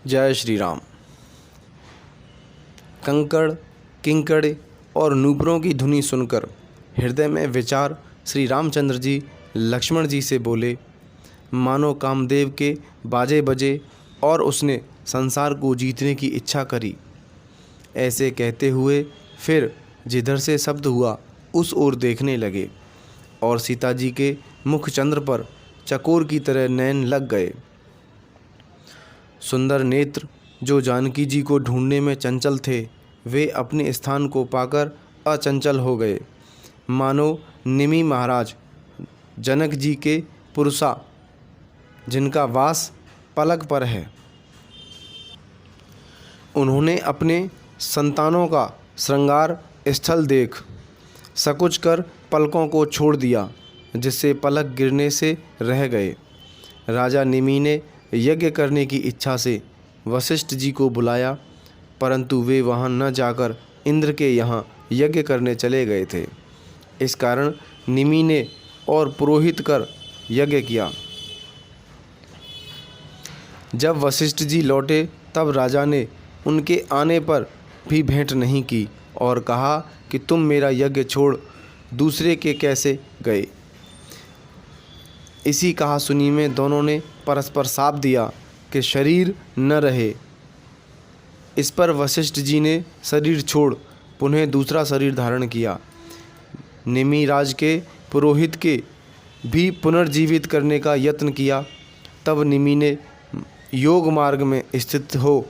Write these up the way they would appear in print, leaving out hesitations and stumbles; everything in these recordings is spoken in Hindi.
जय श्री राम। कंकड़ किंकड़ और नूपुरों की धुनी सुनकर हृदय में विचार श्री रामचंद्र जी लक्ष्मण जी से बोले, मानो कामदेव के बाजे बजे और उसने संसार को जीतने की इच्छा करी। ऐसे कहते हुए फिर जिधर से शब्द हुआ उस ओर देखने लगे और सीता जी के मुख चंद्र पर चकोर की तरह नैन लग गए। सुंदर नेत्र जो जानकी जी को ढूंढने में चंचल थे, वे अपने स्थान को पाकर अचंचल हो गए, मानो निमि महाराज जनक जी के पुरुषा जिनका वास पलक पर है। उन्होंने अपने संतानों का श्रृंगार स्थल देख सकुच कर पलकों को छोड़ दिया, जिससे पलक गिरने से रह गए। राजा निमि ने यज्ञ करने की इच्छा से वशिष्ठ जी को बुलाया, परंतु वे वहां न जाकर इंद्र के यहाँ यज्ञ करने चले गए थे। इस कारण निमि ने और पुरोहित कर यज्ञ किया। जब वशिष्ठ जी लौटे तब राजा ने उनके आने पर भी भेंट नहीं की और कहा कि तुम मेरा यज्ञ छोड़ दूसरे के कैसे गए। इसी कहा सुनी में दोनों ने परस्पर शाप दिया कि शरीर न रहे। इस पर वशिष्ठ जी ने शरीर छोड़ पुनः दूसरा शरीर धारण किया। निमि राज के पुरोहित के भी पुनर्जीवित करने का यत्न किया। तब निमि ने योग मार्ग में स्थित हो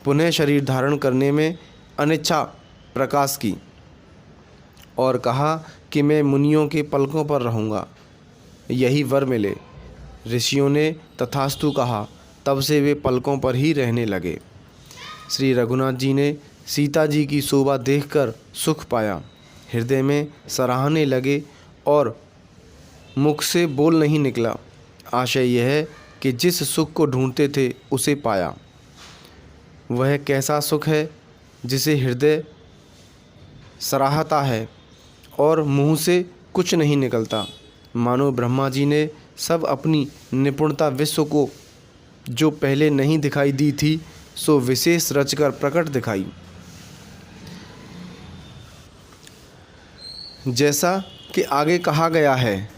पुनः शरीर धारण करने में अनिच्छा प्रकाश की और कहा कि मैं मुनियों के पलकों पर रहूँगा, यही वर मिले। ऋषियों ने तथास्तु कहा, तब से वे पलकों पर ही रहने लगे। श्री रघुनाथ जी ने सीता जी की शोभा देखकर सुख पाया, हृदय में सराहने लगे और मुख से बोल नहीं निकला। आशय यह है कि जिस सुख को ढूंढते थे उसे पाया। वह कैसा सुख है जिसे हृदय सराहता है और मुँह से कुछ नहीं निकलता। मानो ब्रह्मा जी ने सब अपनी निपुणता विश्व को जो पहले नहीं दिखाई दी थी, सो विशेष रचकर प्रकट दिखाई। जैसा कि आगे कहा गया है,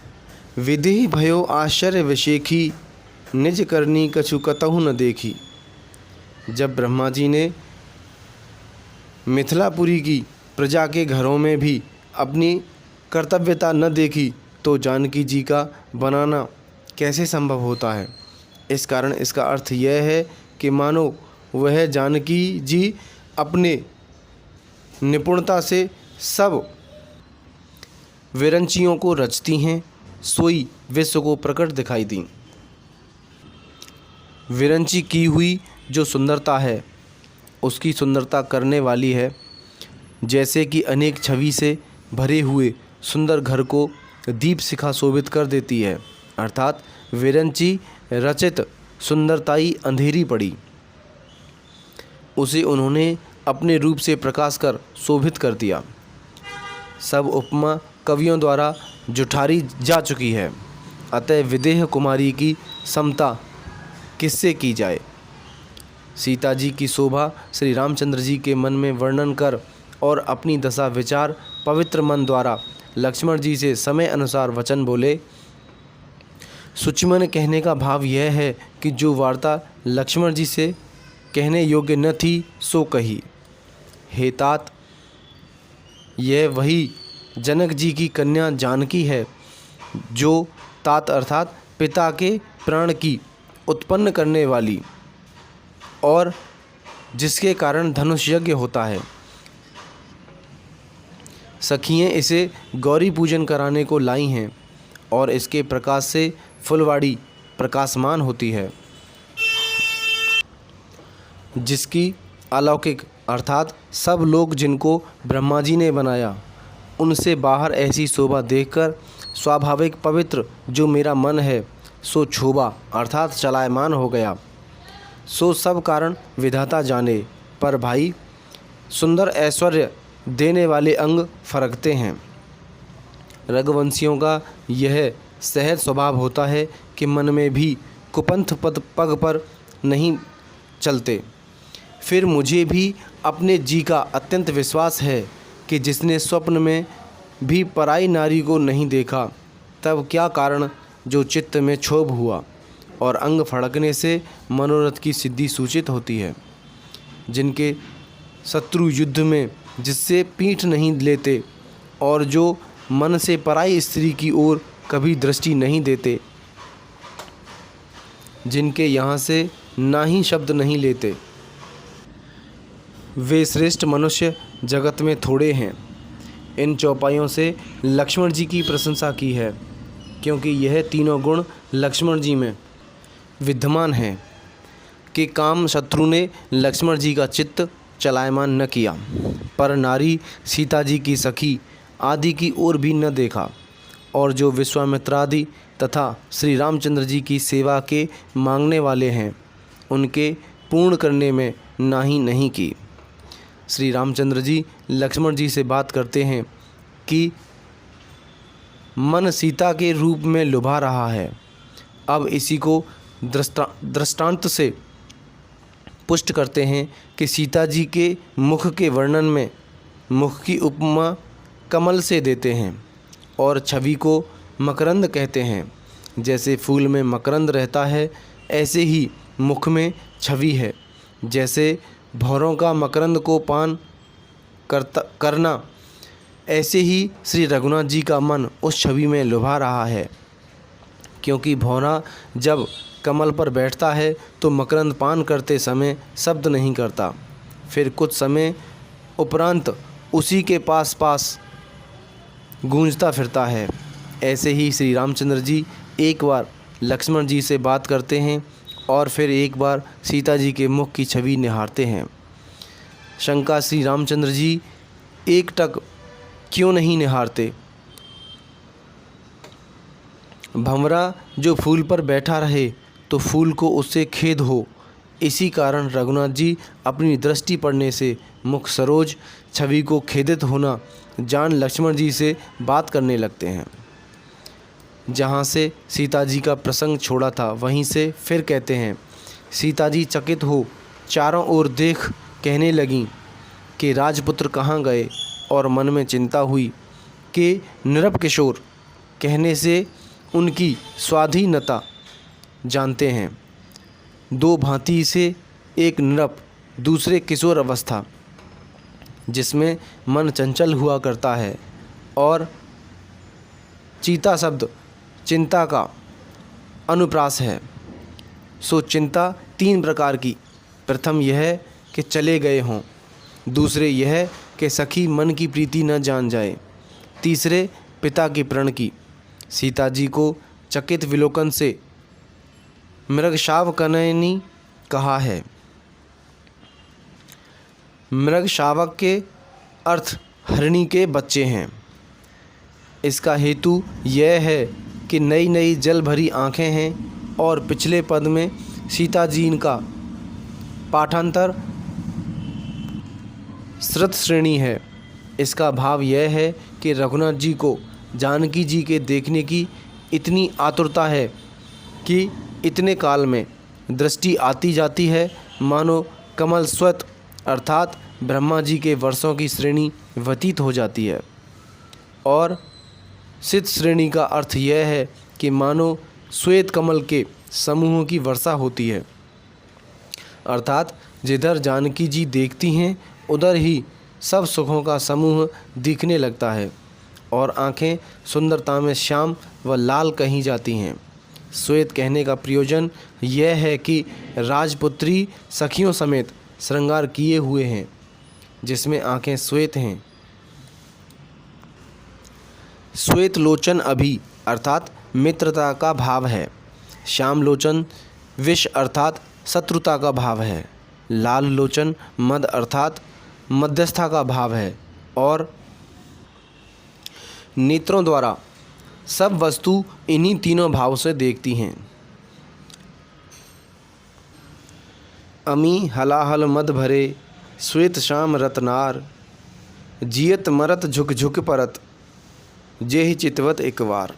विधि भयो आश्चर्य विशेखी, निज करनी कछु कतहु न देखी। जब ब्रह्मा जी ने मिथिलापुरी की प्रजा के घरों में भी अपनी कर्तव्यता न देखी तो जानकी जी का बनाना कैसे संभव होता है। इस कारण इसका अर्थ यह है कि मानो वह जानकी जी अपने निपुणता से सब विरंचियों को रचती हैं, सोई विश्व को प्रकट दिखाई दी। विरंची की हुई जो सुंदरता है उसकी सुंदरता करने वाली है। जैसे कि अनेक छवि से भरे हुए सुंदर घर को दीप शिखा शोभित कर देती है, अर्थात विरंची रचित सुंदरताई अंधेरी पड़ी, उसे उन्होंने अपने रूप से प्रकाश कर शोभित कर दिया। सब उपमा कवियों द्वारा जुठारी जा चुकी है, अतः विदेह कुमारी की समता किससे की जाए। सीता जी की शोभा श्री रामचंद्र जी के मन में वर्णन कर और अपनी दशा विचार पवित्र मन द्वारा लक्ष्मण जी से समय अनुसार वचन बोले। सुचिमन कहने का भाव यह है कि जो वार्ता लक्ष्मण जी से कहने योग्य न थी सो कही। हे तात, यह वही जनक जी की कन्या जानकी है जो तात अर्थात पिता के प्राण की उत्पन्न करने वाली और जिसके कारण धनुष यज्ञ होता है। सखियाँ इसे गौरी पूजन कराने को लाई हैं और इसके प्रकाश से फुलवाड़ी प्रकाशमान होती है, जिसकी अलौकिक अर्थात सब लोग जिनको ब्रह्मा जी ने बनाया उनसे बाहर ऐसी शोभा देखकर स्वाभाविक पवित्र जो मेरा मन है सो क्षोभा अर्थात चलायमान हो गया। सो सब कारण विधाता जाने, पर भाई सुंदर ऐश्वर्य देने वाले अंग फरकते हैं। रघुवंशियों का यह सहज स्वभाव होता है कि मन में भी कुपंथ पद पग पर नहीं चलते। फिर मुझे भी अपने जी का अत्यंत विश्वास है कि जिसने स्वप्न में भी पराई नारी को नहीं देखा, तब क्या कारण जो चित्त में क्षोभ हुआ और अंग फड़कने से मनोरथ की सिद्धि सूचित होती है। जिनके शत्रु युद्ध में जिससे पीठ नहीं लेते और जो मन से पराई स्त्री की ओर कभी दृष्टि नहीं देते, जिनके यहाँ से ना ही शब्द नहीं लेते, वे श्रेष्ठ मनुष्य जगत में थोड़े हैं। इन चौपाइयों से लक्ष्मण जी की प्रशंसा की है, क्योंकि यह तीनों गुण लक्ष्मण जी में विद्यमान हैं कि काम शत्रु ने लक्ष्मण जी का चित्त चलायमान न किया, पर नारी सीता जी की सखी आदि की ओर भी न देखा, और जो विश्वामित्रादि तथा श्री रामचंद्र जी की सेवा के मांगने वाले हैं, उनके पूर्ण करने में नाहीं नहीं की। श्री रामचंद्र जी लक्ष्मण जी से बात करते हैं कि मन सीता के रूप में लुभा रहा है। अब इसी को दृष्टांत से पुष्ट करते हैं कि सीता जी के मुख के वर्णन में मुख की उपमा कमल से देते हैं और छवि को मकरंद कहते हैं। जैसे फूल में मकरंद रहता है, ऐसे ही मुख में छवि है। जैसे भौरों का मकरंद को पान करना, ऐसे ही श्री रघुनाथ जी का मन उस छवि में लुभा रहा है। क्योंकि भौरा जब कमल पर बैठता है तो मकरंद पान करते समय शब्द नहीं करता, फिर कुछ समय उपरांत उसी के पास पास गूंजता फिरता है। ऐसे ही श्री रामचंद्र जी एक बार लक्ष्मण जी से बात करते हैं और फिर एक बार सीता जी के मुख की छवि निहारते हैं। शंका श्री रामचंद्र जी एक टक क्यों नहीं निहारते? भंवरा जो फूल पर बैठा रहे तो फूल को उससे खेद हो, इसी कारण रघुनाथ जी अपनी दृष्टि पड़ने से मुख सरोज छवि को खेदित होना जान लक्ष्मण जी से बात करने लगते हैं। जहाँ से सीता जी का प्रसंग छोड़ा था वहीं से फिर कहते हैं, सीता जी चकित हो चारों ओर देख कहने लगीं कि राजपुत्र कहाँ गए, और मन में चिंता हुई कि नृप किशोर कहने से उनकी स्वाधीनता जानते हैं। दो भांति से, एक नृप दूसरे किशोर अवस्था, जिसमें मन चंचल हुआ करता है, और चीता शब्द चिंता का अनुप्रास है। सो चिंता तीन प्रकार की, प्रथम यह कि चले गए हों, दूसरे यह कि सखी मन की प्रीति न जान जाए, तीसरे पिता के प्रण की। सीता जी को चकित विलोकन से मृगशावकनयनी कहा है। मृगशावक के अर्थ हरिणी के बच्चे हैं। इसका हेतु यह है कि नई नई जल भरी आँखें हैं, और पिछले पद में सीता जी का पाठांतर श्रुत श्रेणी है। इसका भाव यह है कि रघुनाथ जी को जानकी जी के देखने की इतनी आतुरता है कि इतने काल में दृष्टि आती जाती है, मानो कमल स्वत अर्थात ब्रह्मा जी के वर्षों की श्रेणी व्यतीत हो जाती है। और सिद्ध श्रेणी का अर्थ यह है कि मानो श्वेत कमल के समूहों की वर्षा होती है, अर्थात जिधर जानकी जी देखती हैं उधर ही सब सुखों का समूह दिखने लगता है, और आँखें सुंदरता में श्याम व लाल कहीं जाती हैं। श्वेत कहने का प्रयोजन यह है कि राजपुत्री सखियों समेत श्रृंगार किए हुए हैं, जिसमें आँखें श्वेत हैं। श्वेत लोचन अभी अर्थात मित्रता का भाव है। श्याम लोचन विष अर्थात शत्रुता का भाव है। लाल लोचन मद अर्थात मध्यस्थता का भाव है। और नेत्रों द्वारा सब वस्तु इन्हीं तीनों भाव से देखती हैं। अमी हलाहल मद भरे श्वेत श्याम रतनार, जियत मरत झुक झुक परत, जेहि चितवत एक बार।